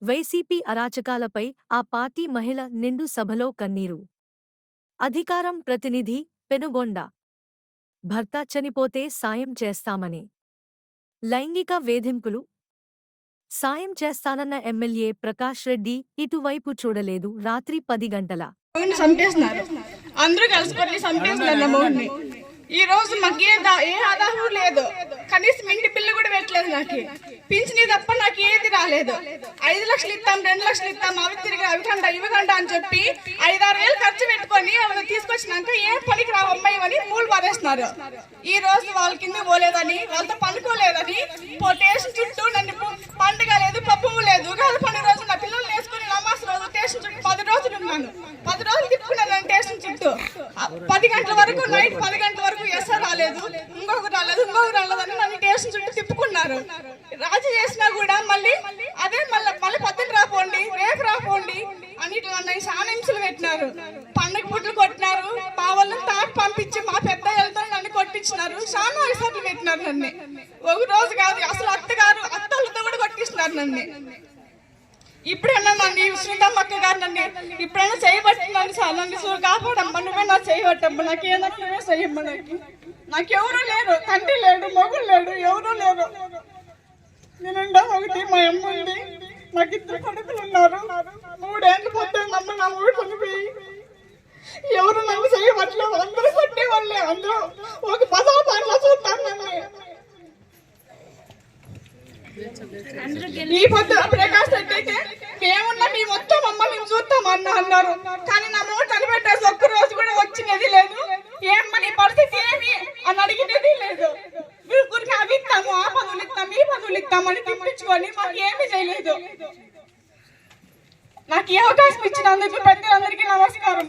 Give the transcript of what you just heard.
YCP అరాచకాలపై ఆ party మహిళ నిండు సభలో కన్నీరు. అధికారం ప్రతినిధి పెనుగొండ. భర్త చనిపోతే సాయం చేస్తామని. లైంగిక వేధింపులు. సాయం చేస్తానన్న ఎమ్మెల్యే ప్రకాష్ రెడ్డి ఇటువైపు చూడలేదు. రాత్రి 10 గంటల అందరూ కలిసిపోయి చంపేస్తున్నారు. ఈ రోజు మాకు ఏ ఆధారం లేదు. కనీసం ఇంటి బిల్లు కూడా పెట్టలేదు. నాకు పింఛని తప్ప నాకు ఏది రాలేదు. 5 లక్షలు ఇస్తాం, 2 లక్షలు ఇస్తాం, అవి తిరిగి ఇవ్వకండి అని చెప్పి 5-6 వేలు ఖర్చు పెట్టుకొని తీసుకొచ్చినాక ఏ పనికి రావు అమ్మాయి అని మూలు పారేస్తున్నారు. ఈ రోజు వాళ్ళ కింద పోలేదని, వాళ్ళతో పండుకోలేదని స్టేషన్ చుట్టూ నన్ను పండుగ లేదు, పప్పు లేదు. ఉగాది పండుగ రోజు నా పిల్లలు వేసుకుని నమాజ్ రోజు స్టేషన్ చుట్టూ 10 రోజులు ఉన్నాను. 10 రోజులు తిప్పుకున్నాను స్టేషన్ చుట్టూ. 10 గంటల వరకు, నైట్ 10 గంటల వరకు ఎస్ఆర్ రాలేదు, ఇంకొకరు రాలేదు అని నన్ను స్టేషన్ చుట్టూ తిప్పుకున్నారు. రాజీ చేసినా కూడా మళ్ళీ పొద్దున రాపోండి, రేపు రాపోండి అని నన్ను చాలా హింసలు పెట్టినారు. పండుగ పుట్లు కొట్టినారు. మా వాళ్ళని తాటి పంపించి మా పెద్ద వెళ్తా నన్ను కొట్టించినారు. చాలా విసార్లు పెట్టినారు నన్ను. ఒక రోజు కాదు, అసలు అత్తలతో కూడా కొట్టిస్తున్నారు నన్ను. ఇప్పుడైనా నన్ను శ్రీతమ్మక్క గారు నన్ను ఇప్పుడైనా చేయబట్టినాను. సార్ నన్ను కాపాడమ్మా, నువ్వే నా చేయబట్టమ్మా, నాకేనా నువ్వే చెయ్యమ్మా. నాకెవరూ లేరు, తండ్రి లేడు, మొగుడు లేడు, ఎవరూ లేరు. నేనుండా ఒకటి, మా అమ్మ ఉంది, నాకు 2 కొడుకులు ఉన్నారు. 3 ఏళ్ళు పోతానమ్మ నా ఊరు చనిపోయి. ఎవరు నన్ను చేయబట్టలేదు, అందరూ కొట్టేవాళ్ళే. అందరూ ఒక 10వ దాంట్లో చూస్తాను నన్ను. ఈ పొద్దు ప్రకాష్ రెడ్డి అయితే ఏమున్నా మేము మొత్తం అమ్మ మేము చూస్తాం అన్నారు. కానీ నా నోట్ అనిపెట్టేసి ఒక్క రోజు కూడా వచ్చినది లేదు. ఏమ్మా నీ పరిస్థితి ఏమి అని అడిగినది లేదు. మీరు గురికి అవి ఇస్తాము, ఆ పనులు ఇస్తాం, ఈ పనులు ఇస్తామని తిప్పించుకొని మాకు ఏమి చేయలేదు. నాకు ఈ అవకాశం ఇచ్చినందుకు ప్రతి అందరికీ నమస్కారం.